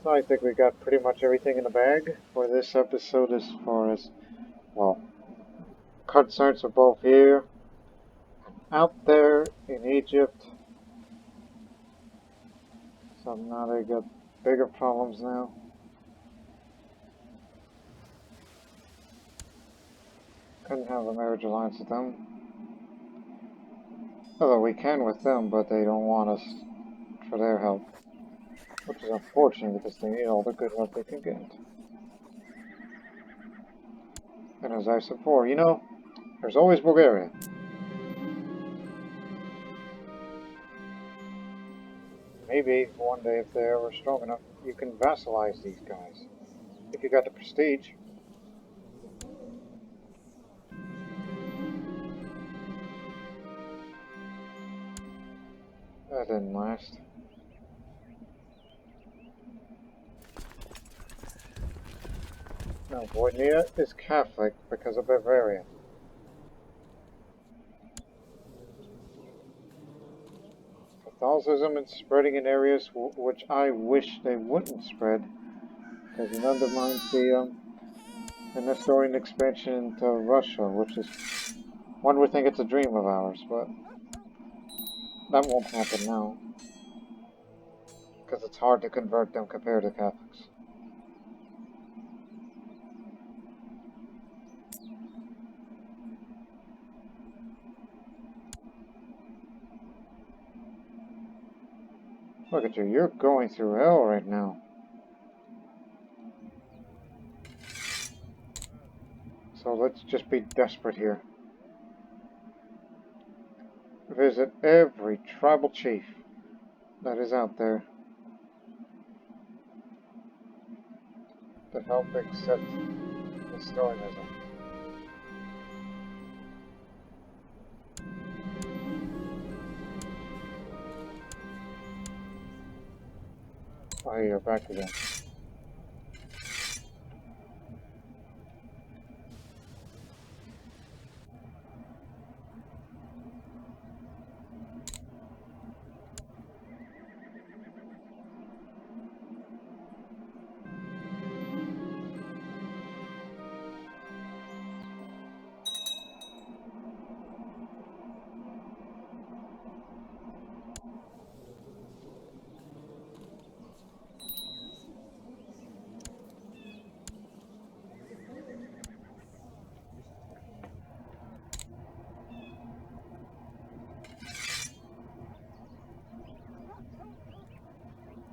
S1: So I think we got pretty much everything in the bag for this episode as far as, well, concerns are both here, out there in Egypt. So now they got bigger problems now. Couldn't have a marriage alliance with them. Although we can with them, but they don't want us for their help. Which is unfortunate because they need all the good help they can get. And as I said before, you know, there's always Bulgaria. Maybe one day if they're ever strong enough, you can vassalize these guys. If you got the prestige. That didn't last. Now, Bohemia is Catholic because of Bavaria. Catholicism is spreading in areas which I wish they wouldn't spread, because it undermines the Nestorian expansion into Russia, which is, one would think it's a dream of ours, but that won't happen now, because it's hard to convert them compared to Catholics. Look at you, you're going through hell right now. So let's just be desperate here. Visit every tribal chief that is out there to help accept Nestorianism. Oh, you're back again.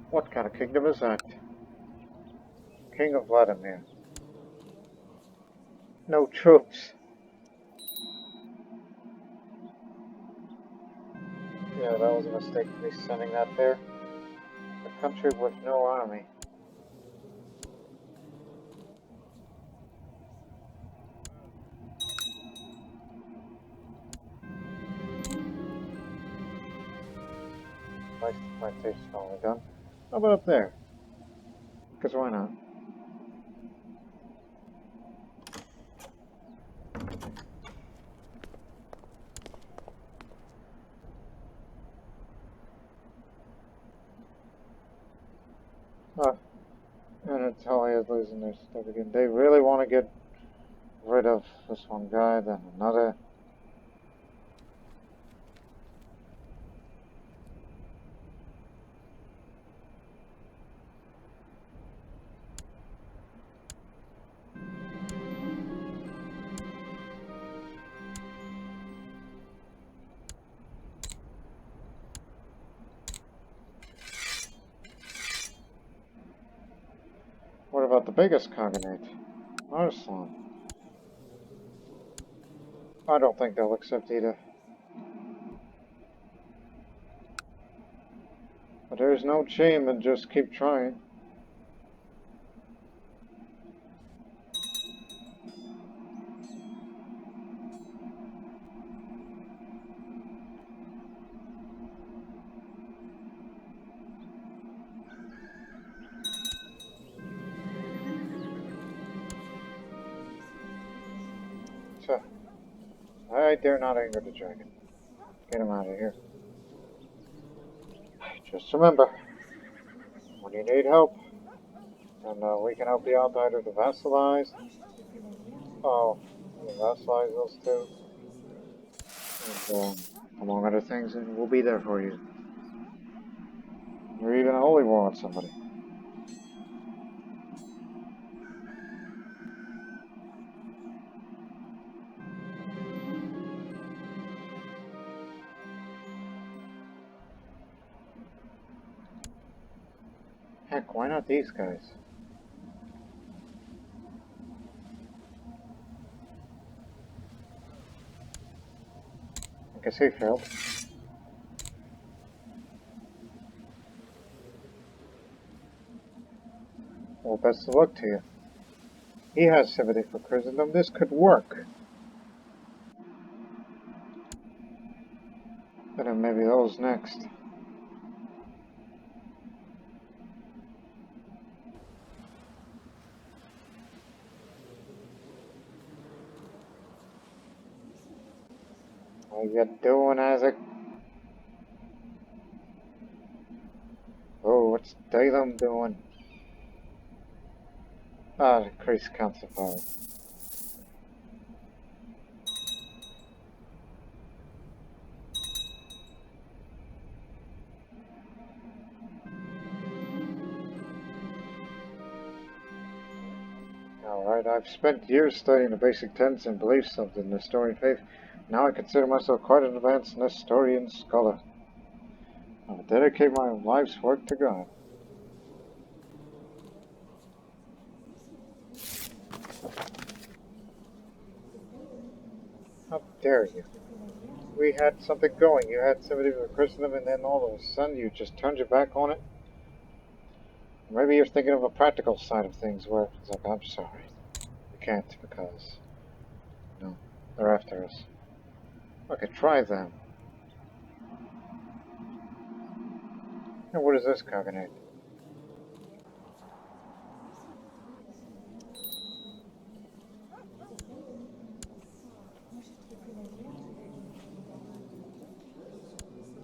S1: What kind of kingdom is that? King of Vladimir. No troops. Yeah, that was a mistake to be sending that there. A country with no army. My taste is only done. How about up there? Because why not? And Italia is losing their stuff again. They really want to get rid of this one guy, then another. What about the biggest cognate? Arslan. I don't think they'll accept either. But there's no shame in just keep trying. So, I dare not anger the dragon. Get him out of here. Just remember, when you need help, and we can help you out either to vassalize. Oh, you vassalize those two. And, among other things, and we'll be there for you. Or even a holy war on somebody. Heck, why not these guys? I guess he failed. Well, best of luck to you. He has sympathy for Christendom. This could work. And then maybe those next. How you doing, Isaac? Oh, what's Dalem doing? Ah, increased council power. Alright, I've spent years studying the basic tenets and beliefs of the Nestorian faith. Now I consider myself quite an advanced Nestorian scholar. I will dedicate my life's work to God. How dare you? We had something going. You had somebody for Christendom, and then all of a sudden you just turned your back on it? Maybe you're thinking of a practical side of things where it's like, I'm sorry. We can't because, no, they're after us. Okay, try them. And what is this cognate?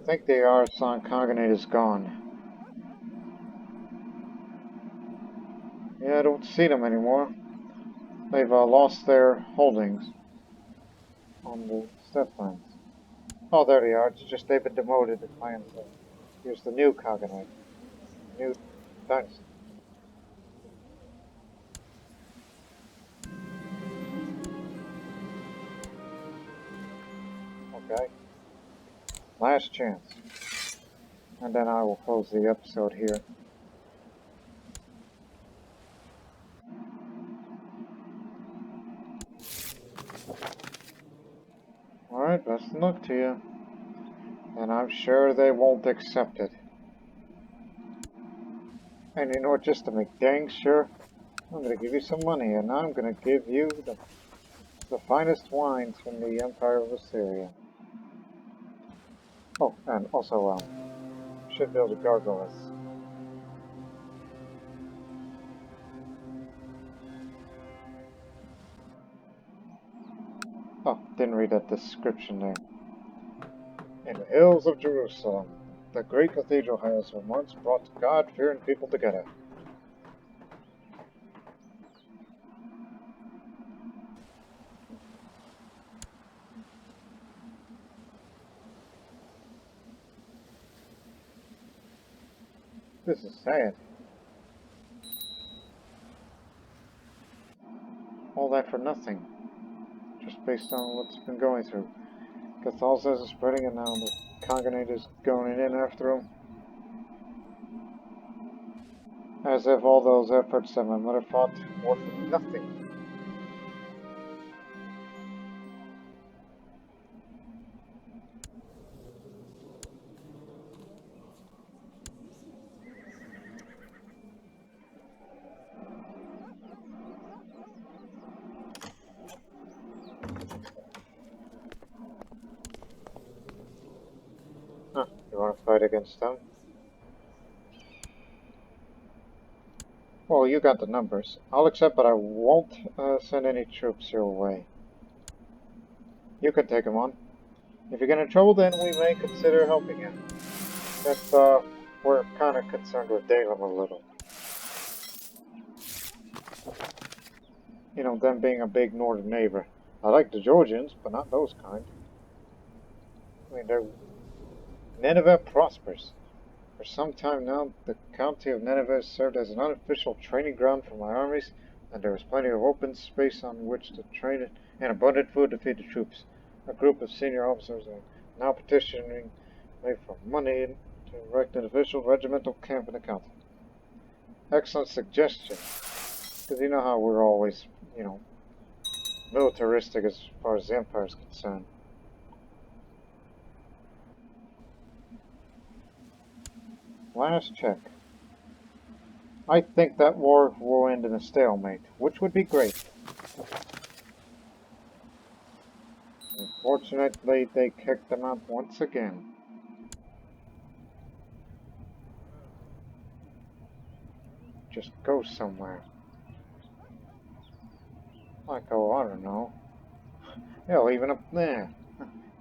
S1: I think the Arsan cognate is gone. Yeah, I don't see them anymore. They've lost their holdings on the steplands. Oh, there they are. It's just they've been demoted to clans. Here's the new cognate. New dynasty. Okay. Last chance. And then I will close the episode here. Alright, best of luck to you. And I'm sure they won't accept it. And you know what, just to make dang sure, I'm going to give you some money, and I'm going to give you the finest wines from the Empire of Assyria. Oh, and also, should build a gargoyles. Oh, didn't read that description there. In the hills of Jerusalem, the great cathedral has once brought God-fearing people together. This is sad. All that for nothing. Just based on what's been going through. Catholicism is spreading and now the cognate is going in after him. As if all those efforts that my mother fought were for nothing. Huh, you want to fight against them? Well, you got the numbers. I'll accept, but I won't send any troops your way. You can take them on. If you get in trouble, then we may consider helping you. Since we're kind of concerned with Dalem a little. You know, them being a big northern neighbor. I like the Georgians, but not those kind. I mean, Nineveh prospers. For some time now, the county of Nineveh has served as an unofficial training ground for my armies, and there is plenty of open space on which to train and abundant food to feed the troops. A group of senior officers are now petitioning me for money to erect an official regimental camp in the county. Excellent suggestion, because you know how we're always, you know, militaristic as far as the Empire is concerned. Last check. I think that war will end in a stalemate, which would be great. Unfortunately, they kicked them out once again. Just go somewhere. Like, oh, I don't know. Hell, even up there.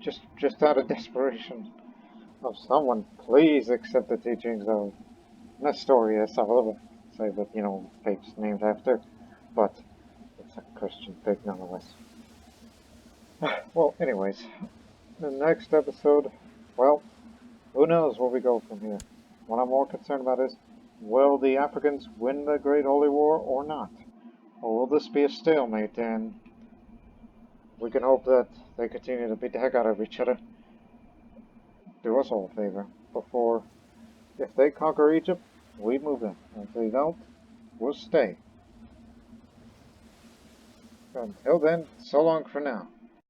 S1: just out of desperation of someone, please accept the teachings of Nestorius. I'll say that, you know, faith's named after, but it's a Christian faith nonetheless. Well, anyways, the next episode, well, who knows where we go from here. What I'm more concerned about is, will the Africans win the Great Holy War or not? Or will this be a stalemate and we can hope that they continue to beat the heck out of each other? Do us all a favor. Before, if they conquer Egypt, we move in. If they don't, we'll stay. Until then, so long for now.